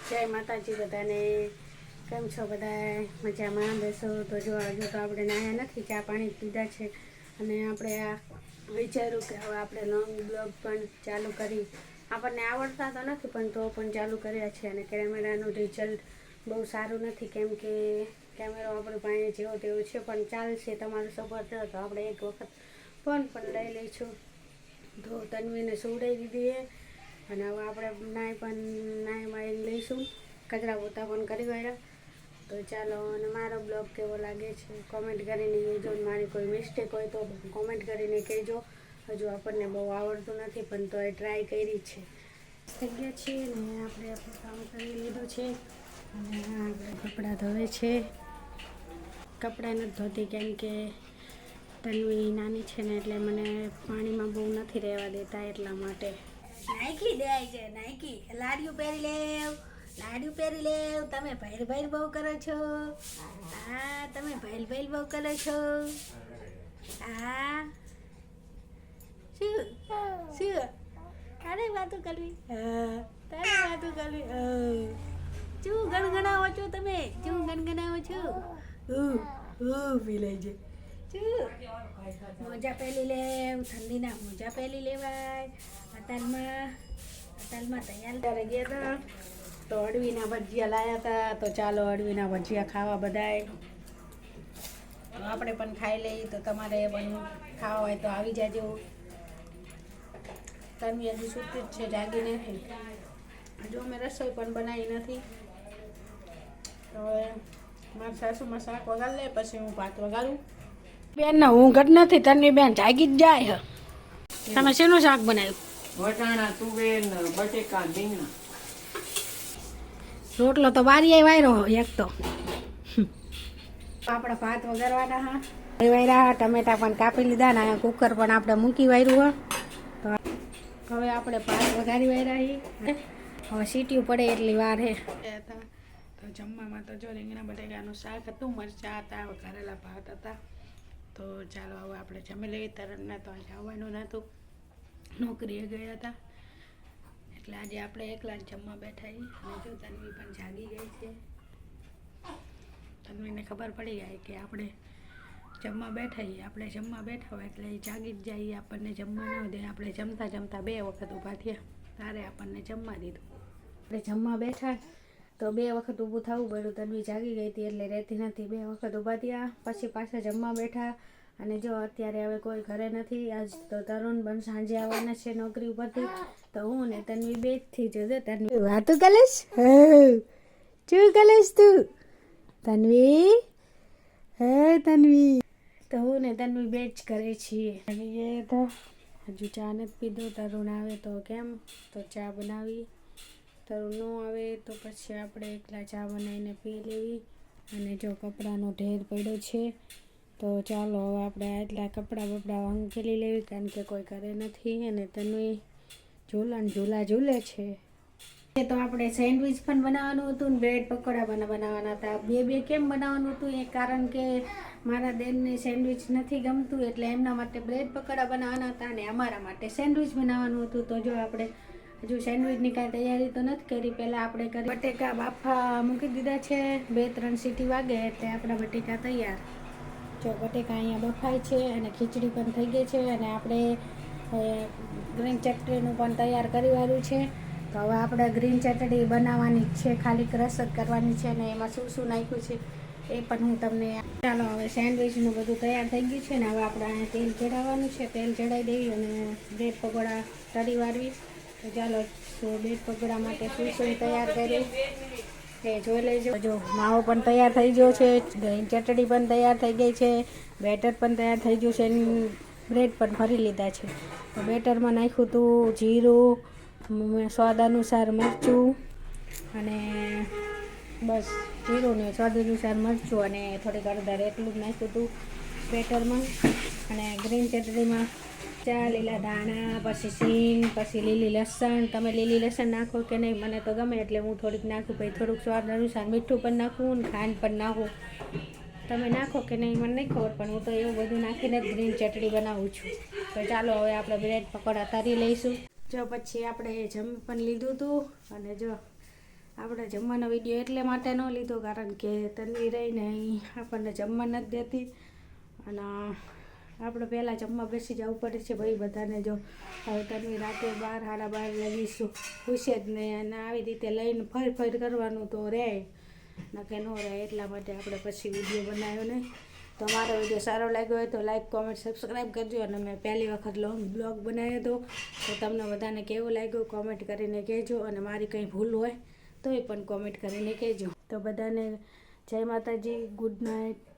જય માતાજી બધાને. કેમ છો બધા? મજામાં બેસો? તો જો આજે તો આપણે નાયા નથી, ચા પાણી પીધા છે અને આપણે આ વિચાર્યું કે હવે આપણે લોંગ બ્લોગ પણ ચાલુ કરી. આપણને આવડતા તો નથી પણ તો પણ ચાલુ કર્યા છે. અને કેમેરાનું રિઝલ્ટ બહુ સારું નથી, કેમ કે કેમેરો આપણી પાસે જેવો તેવો છે, પણ ચાલશે. તમારો સપોર્ટ રહ્યો તો આપણે એક વખત ફોન પણ લઈ લઈશું. તો તન્વીને સુવડાવી દીધી અને હવે આપણે નાઈ લઈશું, કચરા પોતા પણ કરી વાળ્યા. તો ચાલો, અને મારો બ્લોગ કેવો લાગે છે કોમેન્ટ કરીને કહેજો. મારી કોઈ મિસ્ટેક હોય તો કોમેન્ટ કરીને કહેજો. હજુ આપણને બહુ આવડતું નથી પણ તો એ ટ્રાય કરી છે. થઈ ગયા છીએ ને આપણે આપણું કામ કરી લીધું છે અને આપણે કપડાં ધોવે છે. કપડાં નથી ધોતી કેમ કે તન્વી નાની છે ને, એટલે મને પાણીમાં બહુ નથી રહેવા દેતા, એટલા માટે. નાઈકી દેય છે, નાઈકી લાડિયું પહેરી લેવ, લાડિયું પહેરી લેવ. તમે ભૈર ભૈર બહુ કરો છો. હા, તમે ભૈર ભૈર બહુ કરો છો. હા, શું શું તારે વાતું કરવી? હા, તારે વાતું કરવી. શું ગણગણાવો છો તમે? શું ગણગણાવો છો? પી લઈ છે. મોજા પહેરી લેવ, ઠંડીના મોજા પહેરી લેવાય. અતાલમાં તૈયાર કરી ગયા હતા તો અળવીના ભજીયા લાયા હતા. તો ચાલો અળવીના ભજીયા ખાવા બધાય. તો આપણે પણ ખાઈ લઈએ. તો તમારે પણ ખાવા હોય તો આવી જાજો. તન્વી હજી સૂતી જ છે, જાગી નથી. હજુ અમે રસોઈ પણ બનાવી નથી. તો મારા સાસુમાં શાક વગાડ લે, પછી હું ભાત વગાડું. બેન ના ઊંઘ જ નથી, તન્વી બેન જાગી જ જાય. તમે શેનું શાક બનાવ્યું? વટાણા, તુવેર, બટેકા, રીંગણા. રોટલો તો બારીએ વાયરો એક તો. આપણે ભાત વગાડવાના હા, વાયરા. ટમેટા પણ કાપી લીધા ને કુકર પણ આપણે મૂકી વાયરું. તો હવે આપણે ભાત વગાડી વાયરા. હવે સીટીયું પડે એટલી વાર હે. તો જમવામાં તો જો રીંગણા બટેકાનું શાક હતું, મરચાં હતા, વઘારેલા ભાત હતા. તો ચાલો હવે આપણે જમી લઈએ. તરણને તો આજે આવવાનું નહોતું, નોકરીએ ગયા હતા, એટલે આજે આપણે એકલા જ જમવા બેઠા. અને જો તન્વી પણ જાગી ગઈ છે. તન્વીને ખબર પડી જાય કે આપણે જમવા બેઠા હોય એટલે એ જાગી જ જાય. આપણને જમવા ન દે. આપણે જમતા 2 વખત ઊભા થયા, તારે આપણને જમવા દીધું. આપણે જમવા બેઠા તો 2 વખત ઊભું થવું પડ્યું. તન્વી જાગી ગઈ હતી એટલે રહેતી નથી. 2 વખત ઊભા થયા, પછી પાછા જમવા બેઠા. અને જો અત્યારે હવે કોઈ ઘરે નથી. આજ તો તરુણ પણ સાંજે આવવાના છે નોકરી ઉપરથી. તો હું ને તન્વી બેઠી જો. તન્વી વાતું કલેશ. શું કલેશ તું તન્વી? હે તન્વી? તો હું ને તન્વી બેચ કરે છીએ. તો હજુ ચા નથી પીધો. તરુણ આવે તો કેમ, તો ચા બનાવી. તરુણ ન આવે તો પછી આપણે એકલા ચા બનાવીને પી લેવી. અને જો કપડાનો ઢેર પડ્યો છે, તો ચાલો હવે આપણે એટલા કપડાં હંકેલી લેવી, કારણ કે કોઈ ઘરે નથી. અને તન્વી ઝૂલા ઝૂલે છે. તો આપણે સેન્ડવિચ પણ બનાવવાનું હતું ને બ્રેડ પકોડા પણ બનાવવાના હતા. બે કેમ બનાવવાનું હતું? એ કારણ કે મારા બેનને સેન્ડવિચ નથી ગમતું, એટલે એમના માટે બ્રેડ પકોડા બનાવવાના હતા અને અમારા માટે સેન્ડવિચ બનાવવાનું હતું. તો જો આપણે હજુ સેન્ડવિચની કાંઈ તૈયારી તો નથી કરી. પહેલાં આપણે કરી બટેકા બાફા મૂકી દીધા છે. 2-3 સીટી વાગે એટલે આપણા બટેકા તૈયાર. જો બટેકા અહીંયા બફાય છે અને ખીચડી પણ થઈ ગઈ છે. અને આપણે ગ્રીન ચટણીનું પણ તૈયાર કરી વાળું છે. તો હવે આપણે ગ્રીન ચટણી બનાવવાની છે, ખાલી રસ જ કરવાની છે. અને એમાં શું નાખ્યું છે એ પણ હું તમને. ચાલો હવે સેન્ડવિચનું બધું તૈયાર થઈ ગયું છે ને હવે આપણે અહીંયા તેલ ચડાવવાનું છે. તેલ ચડાવી દેવી અને બ્રેડ પકોડા તળી વાળવી. તો ચાલો બ્રેડ પકોડા માટે શું તૈયાર કરી એ જોઈ લેજો. જો માવો પણ તૈયાર થઈ ગયો છે, ગ્રીન ચટણી પણ તૈયાર થઈ ગઈ છે, બેટર પણ તૈયાર થઈ ગયું છે, બ્રેડ પણ ભરી લીધા છે. તો બેટરમાં નાખ્યું હતું જીરું, સ્વાદ અનુસાર મરચું અને બસ જીરું ને સ્વાદ અનુસાર મરચું અને થોડીક હળદર, એટલું જ નાખ્યું હતું બેટરમાં. અને ગ્રીન ચટણીમાં લીલા ધાણા, પછી સિંગ, પછી લીલી લસણ. તમે લીલી લસણ નાખો કે નહીં, મને તો ગમે એટલે હું થોડીક નાખું. પછી થોડુંક સ્વાદ અનુસાર મીઠું પણ નાખવું ને ખાંડ પણ નાખું. તમે નાખો કે નહીં મને નહીં ખબર, પણ હું તો એવું બધું નાખીને જ ગ્રીન ચટણી બનાવું છું. તો ચાલો હવે આપણે બ્રેડ પકોડા તળી લઈશું. જો પછી આપણે જમી પણ લીધું હતું અને જો આપણે જમવાનો વિડીયો એટલે માટે ન લીધો કારણ કે તન્વી રહીને અહીં આપણને જમવા નથી દેતી અને આપણે પહેલાં જમવા બેસી જવું પડે છે ભાઈ બધાને. જો હવે તન્વી રાતે 12 સાડા 12 લગીશું પૂછે જ નહીં અને આવી રીતે લઈને ફર કરવાનું તો રહે નકે ન રહે, એટલા માટે આપણે પછી વિડીયો બનાવ્યો નહીં. તો મારો વિડીયો સારો લાગ્યો હોય તો લાઈક કોમેન્ટ સબસ્ક્રાઈબ કરજો. અને મેં પહેલી વખત લોંગ બ્લોગ બનાવ્યો હતો તો તમને બધાને કેવું લાગ્યું કોમેન્ટ કરીને કહેજો. અને મારી કંઈ ભૂલ હોય તો એ પણ કોમેન્ટ કરીને કહેજો. તો બધાને જય માતાજી, ગુડ નાઇટ.